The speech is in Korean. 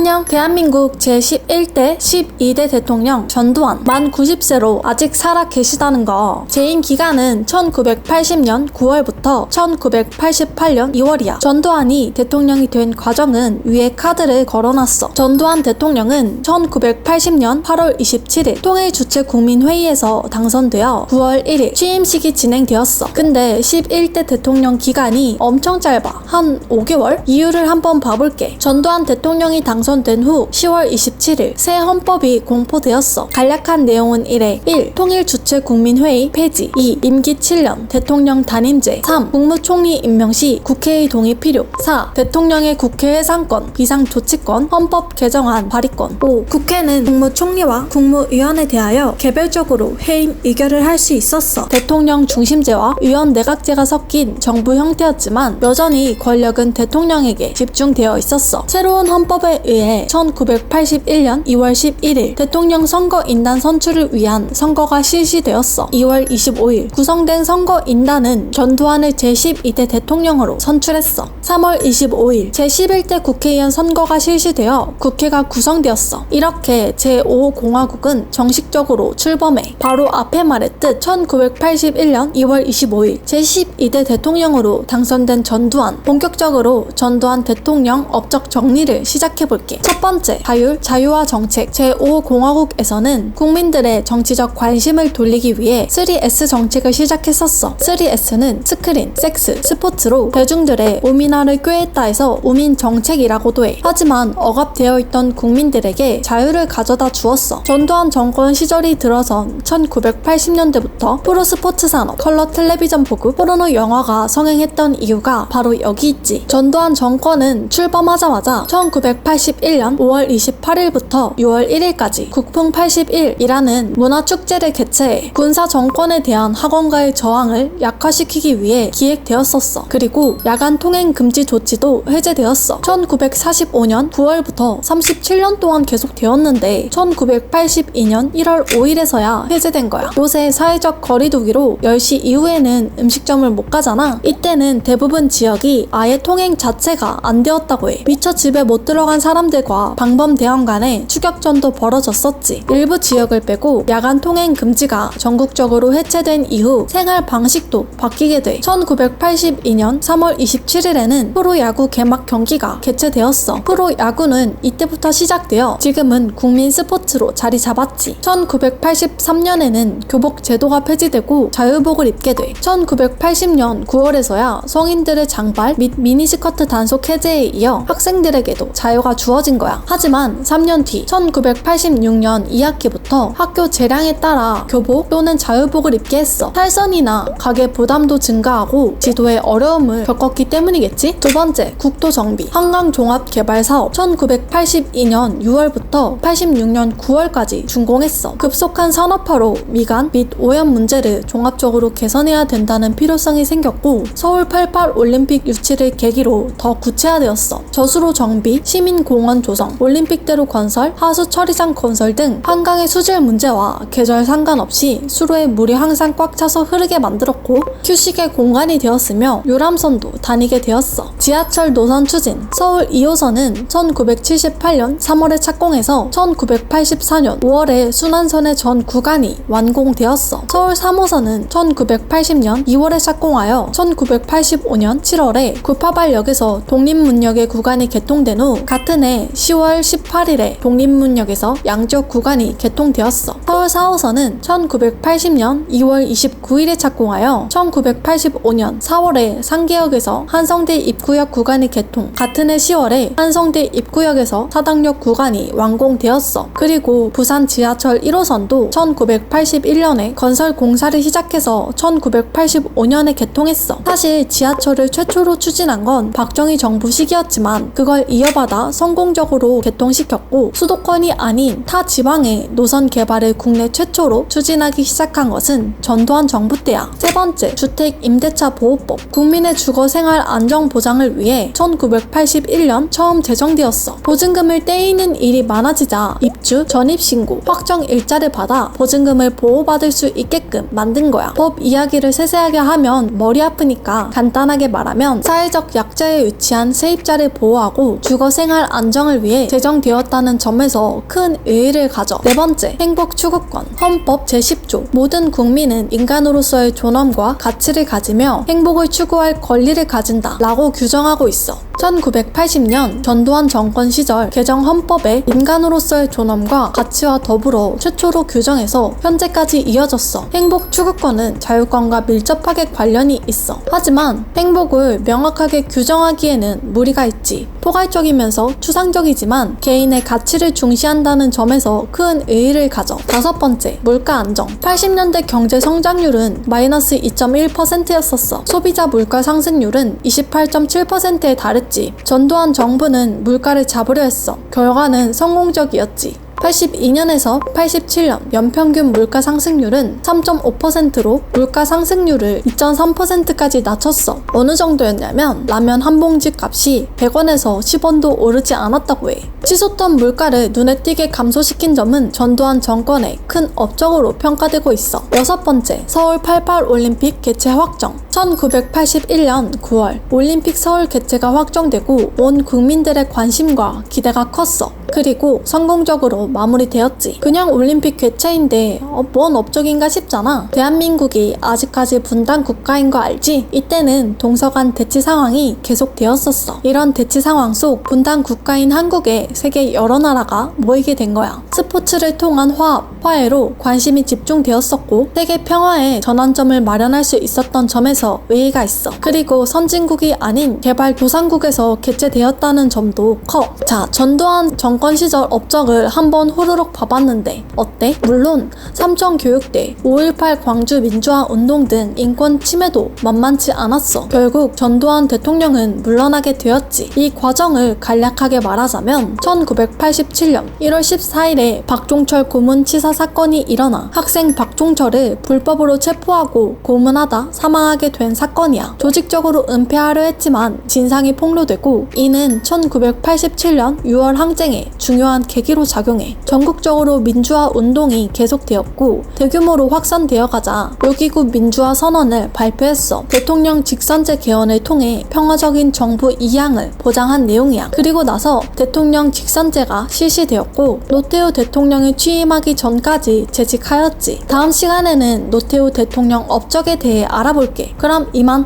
안녕. 대한민국 제11대 12대 대통령 전두환 만 90세로 아직 살아 계시다는 거. 재임 기간은 1980년 9월부터 1988년 2월이야. 전두환이 대통령이 된 과정은 위에 카드를 걸어놨어. 전두환 대통령은 1980년 8월 27일 통일주체국민회의에서 당선되어 9월 1일 취임식이 진행되었어. 근데 11대 대통령 기간이 엄청 짧아. 한 5개월? 이유를 한번 봐볼게. 전두환 대통령이 당선된 후 10월 27일 새 헌법이 공포되었어. 간략한 내용은 이래. 1. 통일주체국민회의 폐지. 2. 임기 7년 대통령 단임제. 3. 국무총리 임명 시 국회의 동의 필요. 4. 대통령의 국회 해상권, 비상조치권, 헌법 개정안 발의권. 5. 국회는 국무총리와 국무위원에 대하여 개별적으로 해임 의결을 할 수 있었어. 대통령 중심제와 위원 내각제가 섞인 정부 형태였지만 여전히 권력은 대통령에게 집중되어 있었어. 새로운 헌법에 의해 1981년 2월 11일 대통령 선거인단 선출을 위한 선거가 실시되었어. 2월 25일 구성된 선거인단은 전두환을 제12대 대통령으로 선출했어. 3월 25일 제11대 국회의원 선거가 실시되어 국회가 구성되었어. 이렇게 제5공화국은 정식적으로 출범해. 바로 앞에 말했듯 1981년 2월 25일 제12대 대통령으로 당선된 전두환. 본격적으로 전두환 대통령 업적 정리를 시작해볼게. 첫 번째, 자유와 정책. 제5공화국에서는 국민들의 정치적 관심을 돌리기 위해 3S 정책을 시작했었어. 3S는 스크린, 섹스, 스포츠로 대중들의 우민화를 꾀했다 해서 우민 정책이라고도 해. 하지만 억압되어 있던 국민들에게 자유를 가져다 주었어. 전두환 정권 시절이 들어선 1980년대부터 프로스포츠 산업, 컬러 텔레비전 보급, 포르노 영화가 성행했던 이유가 바로 여기 있지. 전두환 정권은 출범하자마자 1981년 5월 28일부터 6월 1일까지 국풍 81이라는 문화축제를 개최해 군사 정권에 대한 학원가의 저항을 약화시키기 위해 기획되었었어. 그리고 야간 통행 금지 조치도 해제되었어. 1945년 9월부터 37년 동안 계속되었는데 1982년 1월 5일에서야 해제된 거야. 요새 사회적 거리두기로 10시 이후에는 음식점을 못 가잖아. 이때는 대부분 지역이 아예 통행 자체가 안 되었다고 해. 미처 집에 못 들어간 사람들과 방범대원 간의 추격전도 벌어졌었지. 일부 지역을 빼고 야간 통행 금지가 전국적으로 해체된 이후 생활 방식도 바뀌게 돼. 1982년 3월 27일에는 프로야구 개막 경기가 개최되었어. 프로야구는 이때부터 시작되어 지금은 국민 스포츠로 자리 잡았지. 1983년에는 교복 제도가 폐지되고 자유복을 입게 돼. 1980년 9월에서야 성인들의 장발 및 미니스커트 단속 해제에 이어 학생들에게도 자유가 주어진 거야. 하지만 3년 뒤 1986년 2학기부터 학교 재량에 따라 교복 또는 자유복을 입게 했어. 탈선이나 가계 부담도 증가하고 지도에 어려움을 겪었기 때문이겠지? 두 번째, 국도 정비. 한강 종합 개발 사업 1982년 6월부터 86년 9월까지 준공했어. 급속한 산업화로 미관 및 오염 문제를 종합적으로 개선해야 된다는 필요성이 생겼고 서울 88 올림픽 유치를 계기로 더 구체화되었어. 저수로 정비, 시민공원 조성, 올림픽대로 건설, 하수 처리장 건설 등 한강의 수질 문제와 계절 상관없이 수로의 물이 항상 꽉 차서 흐르게 만들었고 휴식의 공간이 되었으며 유람선도 다니게 되었어. 지하철 노선 추진. 서울 2호선은 1978년 3월에 착공해서 1984년 5월에 순환선의 전 구간이 완공되었어. 서울 3호선은 1980년 2월에 착공하여 1985년 7월에 구파발역에서 독립문역의 구간이 개통된 후 같은 해 10월 18일에 독립문역에서 양지역 구간이 개통되었어. 서울 4호선은 1980년 2월 29일에 착공하여 1985년 4월에 상계역에서 한성대 입구역 구간이 개통, 같은 해 10월에 한성대 입구역에서 사당역 구간이 완공되었어. 그리고 부산 지하철 1호선도 1981년에 건설 공사를 시작해서 1985년에 개통했어. 사실 지하철을 최초로 추진한 건 박정희 정부 시기였지만 그걸 이어받아 성공적으로 개통시켰고 수도권이 아닌 타 지방의 노선 개발을 국내 최초로 추진하기 시작한 것은 전두환 정부 때야. 세 번째, 주택 임대차 보호법. 국민의 주거 생활 안정 보장을 위해 1981년 처음 제정되었어. 보증금을 떼이는 일이 많아지자 입주, 전입신고, 확정 일자를 받아 보증금을 보호받을 수 있게끔 만든 거야. 법 이야기를 세세하게 하면 머리 아프니까 간단하게 말하면 사회적 약자에 위치한 세입자를 보호하고 주거생활 안정 안정을 위해 제정되었다는 점에서 큰 의의를 가져. 네 번째, 행복 추구권. 헌법 제10조. 모든 국민은 인간으로서의 존엄과 가치를 가지며 행복을 추구할 권리를 가진다 라고 규정하고 있어. 1980년 전두환 정권 시절 개정 헌법에 인간으로서의 존엄과 가치와 더불어 최초로 규정해서 현재까지 이어졌어. 행복 추구권은 자유권과 밀접하게 관련이 있어. 하지만 행복을 명확하게 규정하기에는 무리가 있지. 포괄적이면서 추상적이지만 개인의 가치를 중시한다는 점에서 큰 의의를 가져. 다섯 번째, 물가 안정. 80년대 경제 성장률은 마이너스 2.1%였었어. 소비자 물가 상승률은 28.7%에 달했지. 전두환 정부는 물가를 잡으려 했어. 결과는 성공적이었지. 82년에서 87년 연평균 물가 상승률은 3.5%로 물가 상승률을 2.3%까지 낮췄어. 어느 정도였냐면 라면 한 봉지 값이 100원에서 10원도 오르지 않았다고 해. 치솟던 물가를 눈에 띄게 감소시킨 점은 전두환 정권의 큰 업적으로 평가되고 있어. 여섯 번째, 서울 88 올림픽 개최 확정. 1981년 9월 올림픽 서울 개최가 확정되고 온 국민들의 관심과 기대가 컸어. 그리고 성공적으로 마무리되었지. 그냥 올림픽 개최인데 뭔 업적인가 싶잖아. 대한민국이 아직까지 분단 국가인 거 알지? 이때는 동서간 대치 상황이 계속되었었어. 이런 대치 상황 속 분단 국가인 한국에 세계 여러 나라가 모이게 된 거야. 스포츠를 통한 화합, 화해로 관심이 집중되었었고 세계 평화의 전환점을 마련할 수 있었던 점에서 의의가 있어. 그리고 선진국이 아닌 개발도상국에서 개최되었다는 점도 커. 자, 전두환 정권 시절 업적을 한번 후루룩 봐봤는데 어때? 물론 삼청교육대, 5.18 광주 민주화 운동 등 인권 침해도 만만치 않았어. 결국 전두환 대통령은 물러나게 되었지. 이 과정을 간략하게 말하자면 1987년 1월 14일에 박종철 고문치사 사건이 일어나 학생 박종철을 불법으로 체포하고 고문하다 사망하게 된 사건이야. 조직적으로 은폐하려 했지만 진상이 폭로되고 이는 1987년 6월 항쟁에 중요한 계기로 작용해 전국적으로 민주화 운동이 계속되었고 대규모로 확산되어 가자 6.29 민주화 선언을 발표했어. 대통령 직선제 개헌을 통해 평화적인 정부 이양을 보장한 내용이야. 그리고 나서 대통령 직선제가 실시되었고 노태우 대통령이 취임하기 전까지 재직하였지. 다음 시간에는 노태우 대통령 업적에 대해 알아볼게. 그럼 이만.